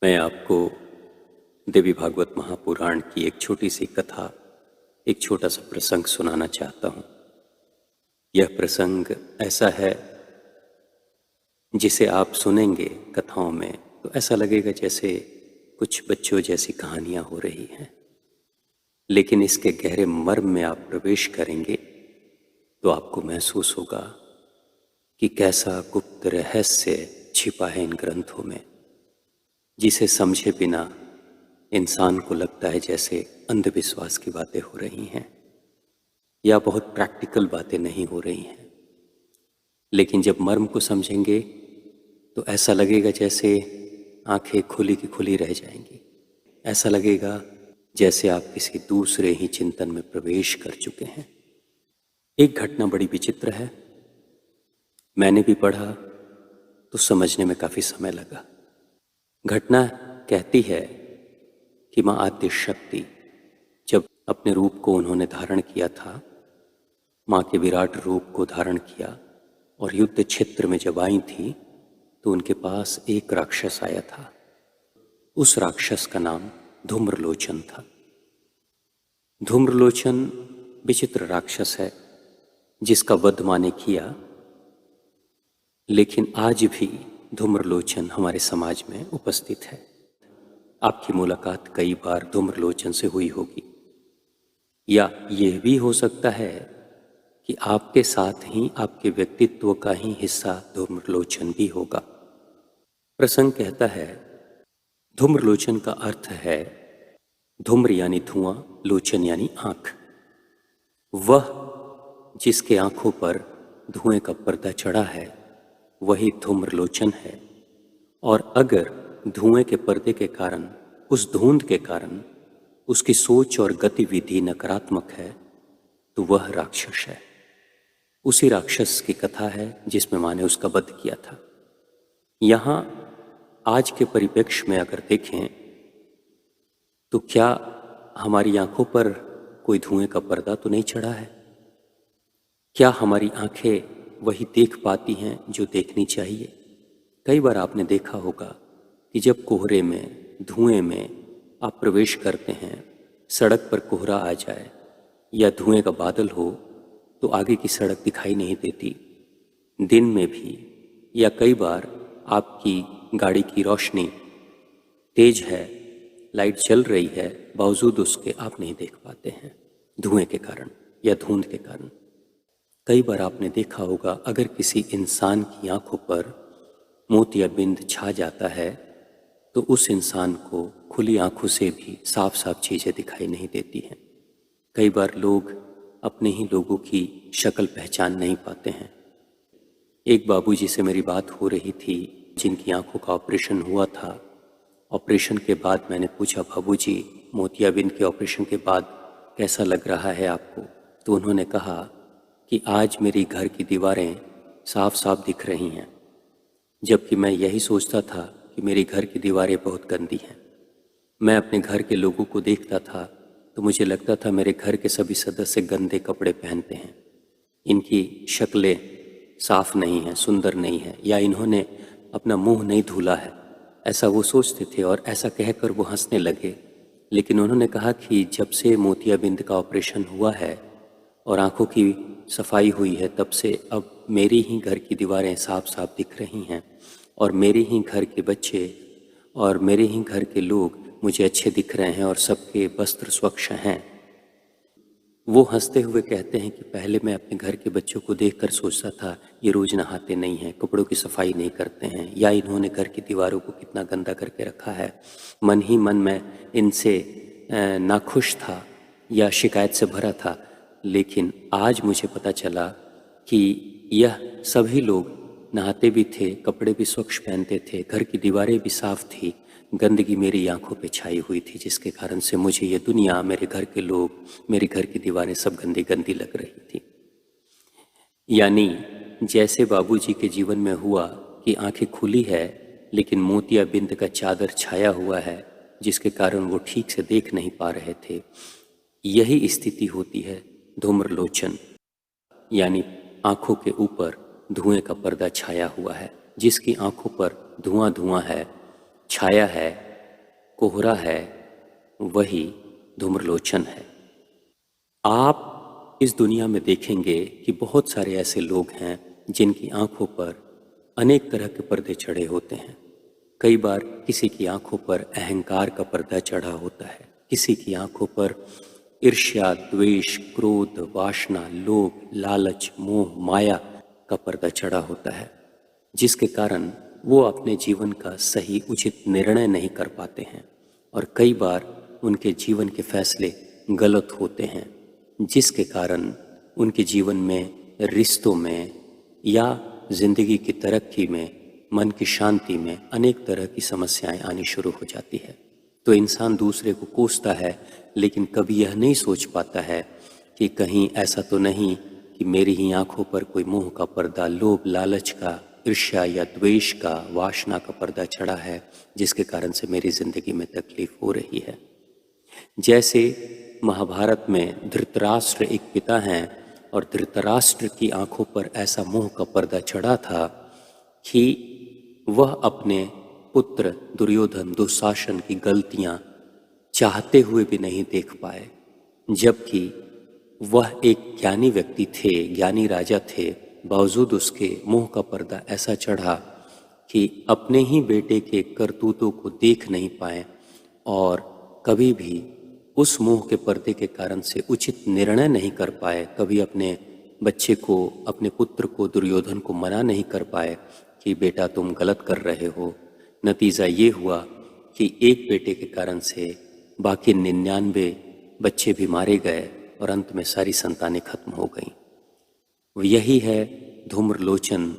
मैं आपको देवी भागवत महापुराण की एक छोटी सी कथा, एक छोटा सा प्रसंग सुनाना चाहता हूँ। यह प्रसंग ऐसा है जिसे आप सुनेंगे कथाओं में तो ऐसा लगेगा जैसे कुछ बच्चों जैसी कहानियाँ हो रही हैं, लेकिन इसके गहरे मर्म में आप प्रवेश करेंगे तो आपको महसूस होगा कि कैसा गुप्त रहस्य छिपा है इन ग्रंथों में, जिसे समझे बिना इंसान को लगता है जैसे अंधविश्वास की बातें हो रही हैं या बहुत प्रैक्टिकल बातें नहीं हो रही हैं। लेकिन जब मर्म को समझेंगे तो ऐसा लगेगा जैसे आंखें खुली की खुली रह जाएंगी। ऐसा लगेगा जैसे आप किसी दूसरे ही चिंतन में प्रवेश कर चुके हैं। एक घटना बड़ी विचित्र है। मैंने भी पढ़ा तो समझने में काफी समय लगा। घटना कहती है कि मां आद्य शक्ति जब अपने रूप को उन्होंने धारण किया था, मां के विराट रूप को धारण किया और युद्ध क्षेत्र में जब आई थी तो उनके पास एक राक्षस आया था। उस राक्षस का नाम धूम्रलोचन था। धूम्रलोचन विचित्र राक्षस है जिसका वध मां ने किया, लेकिन आज भी धूम्रलोचन हमारे समाज में उपस्थित है। आपकी मुलाकात कई बार धूम्रलोचन से हुई होगी, या यह भी हो सकता है कि आपके साथ ही आपके व्यक्तित्व का ही हिस्सा धूम्रलोचन भी होगा। प्रसंग कहता है, धूम्रलोचन का अर्थ है धूम्र यानी धुआं, लोचन यानी आंख। वह जिसके आंखों पर धुएं का पर्दा चढ़ा है वही धूम्रलोचन है, और अगर धुएं के पर्दे के कारण, उस धुंध के कारण उसकी सोच और गतिविधि नकारात्मक है तो वह राक्षस है। उसी राक्षस की कथा है जिसमें मां ने उसका वध किया था। यहां आज के परिप्रेक्ष्य में अगर देखें तो क्या हमारी आंखों पर कोई धुएं का पर्दा तो नहीं चढ़ा है? क्या हमारी आंखें वही देख पाती हैं जो देखनी चाहिए? कई बार आपने देखा होगा कि जब कोहरे में, धुएं में आप प्रवेश करते हैं, सड़क पर कोहरा आ जाए या धुएं का बादल हो तो आगे की सड़क दिखाई नहीं देती। दिन में भी, या कई बार आपकी गाड़ी की रोशनी तेज है, लाइट चल रही है, बावजूद उसके आप नहीं देख पाते हैं धुएं के कारण या धुंध के कारण। कई बार आपने देखा होगा अगर किसी इंसान की आंखों पर मोतियाबिंद छा जाता है तो उस इंसान को खुली आंखों से भी साफ साफ चीजें दिखाई नहीं देती हैं। कई बार लोग अपने ही लोगों की शक्ल पहचान नहीं पाते हैं। एक बाबूजी से मेरी बात हो रही थी जिनकी आंखों का ऑपरेशन हुआ था। ऑपरेशन के बाद मैंने पूछा, बाबूजी मोतियाबिंद के ऑपरेशन के बाद कैसा लग रहा है आपको? तो उन्होंने कहा कि आज मेरी घर की दीवारें साफ साफ दिख रही हैं, जबकि मैं यही सोचता था कि मेरी घर की दीवारें बहुत गंदी हैं। मैं अपने घर के लोगों को देखता था तो मुझे लगता था मेरे घर के सभी सदस्य गंदे कपड़े पहनते हैं, इनकी शक्लें साफ नहीं हैं, सुंदर नहीं है, या इन्होंने अपना मुंह नहीं धुला है, ऐसा वो सोचते थे। और ऐसा कहकर वो हंसने लगे। लेकिन उन्होंने कहा कि जब से मोतियाबिंद का ऑपरेशन हुआ है और आंखों की सफाई हुई है, तब से अब मेरी ही घर की दीवारें साफ साफ दिख रही हैं और मेरे ही घर के बच्चे और मेरे ही घर के लोग मुझे अच्छे दिख रहे हैं और सबके वस्त्र स्वच्छ हैं। वो हंसते हुए कहते हैं कि पहले मैं अपने घर के बच्चों को देखकर सोचता था ये रोज नहाते नहीं हैं, कपड़ों की सफाई नहीं करते हैं, या इन्होंने घर की दीवारों को कितना गंदा करके रखा है। मन ही मन मैं इनसे नाखुश था या शिकायत से भरा था। लेकिन आज मुझे पता चला कि यह सभी लोग नहाते भी थे, कपड़े भी स्वच्छ पहनते थे, घर की दीवारें भी साफ थी, गंदगी मेरी आंखों पे छाई हुई थी, जिसके कारण से मुझे ये दुनिया, मेरे घर के लोग, मेरे घर की दीवारें सब गंदी गंदी लग रही थी। यानी जैसे बाबूजी के जीवन में हुआ कि आंखें खुली है लेकिन मोतियाबिंद का चादर छाया हुआ है, जिसके कारण वो ठीक से देख नहीं पा रहे थे। यही स्थिति होती है धूम्रलोचन, यानी आंखों के ऊपर धुएं का पर्दा छाया हुआ है। जिसकी आंखों पर धुआं धुआं है, छाया है, कोहरा है वही धूम्रलोचन है। आप इस दुनिया में देखेंगे कि बहुत सारे ऐसे लोग हैं जिनकी आंखों पर अनेक तरह के पर्दे चढ़े होते हैं। कई बार किसी की आंखों पर अहंकार का पर्दा चढ़ा होता है, किसी की आंखों पर ईर्ष्या, द्वेष, क्रोध, वासना, लोभ, लालच, मोह, माया का पर्दा चढ़ा होता है, जिसके कारण वो अपने जीवन का सही उचित निर्णय नहीं कर पाते हैं और कई बार उनके जीवन के फैसले गलत होते हैं, जिसके कारण उनके जीवन में, रिश्तों में या जिंदगी की तरक्की में, मन की शांति में अनेक तरह की समस्याएं आनी शुरू हो जाती है। तो इंसान दूसरे को कोसता है, लेकिन कभी यह नहीं सोच पाता है कि कहीं ऐसा तो नहीं कि मेरी ही आंखों पर कोई मोह का पर्दा, लोभ, लालच का, ईर्ष्या या द्वेष का, वासना का पर्दा चढ़ा है, जिसके कारण से मेरी जिंदगी में तकलीफ हो रही है। जैसे महाभारत में धृतराष्ट्र एक पिता हैं और धृतराष्ट्र की आंखों पर ऐसा मोह का पर्दा चढ़ा था कि वह अपने पुत्र दुर्योधन, दुशासन की गलतियां चाहते हुए भी नहीं देख पाए, जबकि वह एक ज्ञानी व्यक्ति थे, ज्ञानी राजा थे, बावजूद उसके मोह का पर्दा ऐसा चढ़ा कि अपने ही बेटे के करतूतों को देख नहीं पाए और कभी भी उस मोह के पर्दे के कारण से उचित निर्णय नहीं कर पाए। कभी अपने बच्चे को, अपने पुत्र को, दुर्योधन को मना नहीं कर पाए कि बेटा तुम गलत कर रहे हो। नतीजा ये हुआ कि एक बेटे के कारण से बाकी 99 बच्चे भी मारे गए और अंत में सारी संतानें खत्म हो गईं। यही है धूम्रलोचन।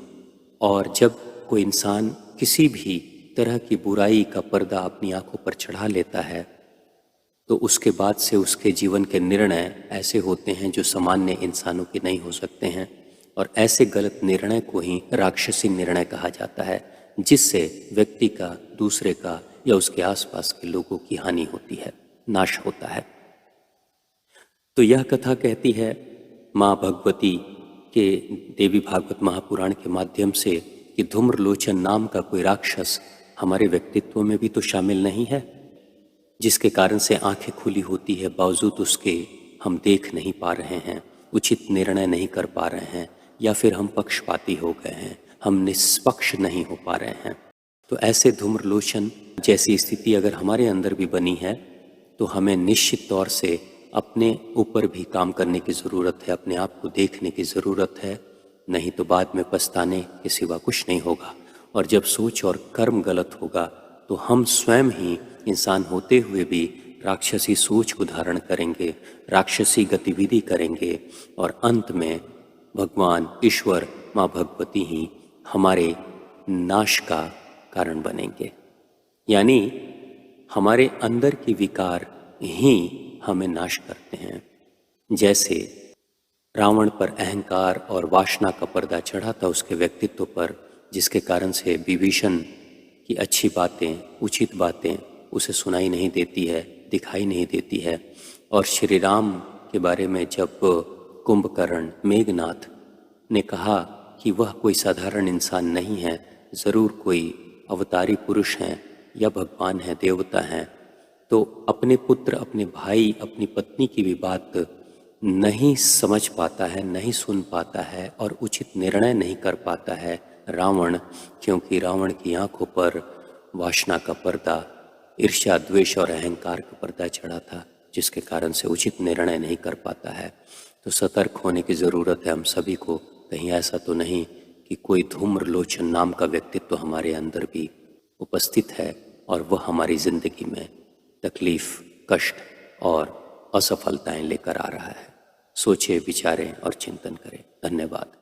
और जब कोई इंसान किसी भी तरह की बुराई का पर्दा अपनी आंखों पर चढ़ा लेता है तो उसके बाद से उसके जीवन के निर्णय ऐसे होते हैं जो सामान्य इंसानों के नहीं हो सकते हैं और ऐसे गलत निर्णय को ही राक्षसी निर्णय कहा जाता है, जिससे व्यक्ति का, दूसरे का या उसके आसपास के लोगों की हानि होती है, नाश होता है। तो यह कथा कहती है माँ भगवती के देवी भागवत महापुराण के माध्यम से कि धूम्रलोचन नाम का कोई राक्षस हमारे व्यक्तित्व में भी तो शामिल नहीं है, जिसके कारण से आंखें खुली होती है, बावजूद उसके हम देख नहीं पा रहे हैं, उचित निर्णय नहीं कर पा रहे हैं, या फिर हम पक्षपाती हो गए हैं, हम निष्पक्ष नहीं हो पा रहे हैं। तो ऐसे धूम्रलोचन जैसी स्थिति अगर हमारे अंदर भी बनी है तो हमें निश्चित तौर से अपने ऊपर भी काम करने की ज़रूरत है, अपने आप को देखने की ज़रूरत है, नहीं तो बाद में पछताने के सिवा कुछ नहीं होगा। और जब सोच और कर्म गलत होगा तो हम स्वयं ही इंसान होते हुए भी राक्षसी सोच को धारण करेंगे, राक्षसी गतिविधि करेंगे और अंत में भगवान ईश्वर माँ भगवती ही हमारे नाश का कारण बनेंगे। यानी हमारे अंदर के विकार ही हमें नाश करते हैं। जैसे रावण पर अहंकार और वासना का पर्दा चढ़ा था उसके व्यक्तित्व पर, जिसके कारण से विभीषण की अच्छी बातें, उचित बातें उसे सुनाई नहीं देती है, दिखाई नहीं देती है। और श्री राम के बारे में जब कुंभकर्ण, मेघनाथ ने कहा कि वह कोई साधारण इंसान नहीं है, ज़रूर कोई अवतारी पुरुष हैं या भगवान हैं, देवता हैं, तो अपने पुत्र, अपने भाई, अपनी पत्नी की भी बात नहीं समझ पाता है, नहीं सुन पाता है और उचित निर्णय नहीं कर पाता है रावण, क्योंकि रावण की आंखों पर वासना का पर्दा, ईर्ष्या, द्वेष और अहंकार का पर्दा चढ़ा था, जिसके कारण से उचित निर्णय नहीं कर पाता है। तो सतर्क होने की ज़रूरत है हम सभी को, कहीं ऐसा तो नहीं कि कोई धूम्रलोचन नाम का व्यक्तित्व हमारे अंदर भी उपस्थित है और वह हमारी ज़िंदगी में तकलीफ़, कष्ट और असफलताएं लेकर आ रहा है। सोचें, विचारें और चिंतन करें। धन्यवाद।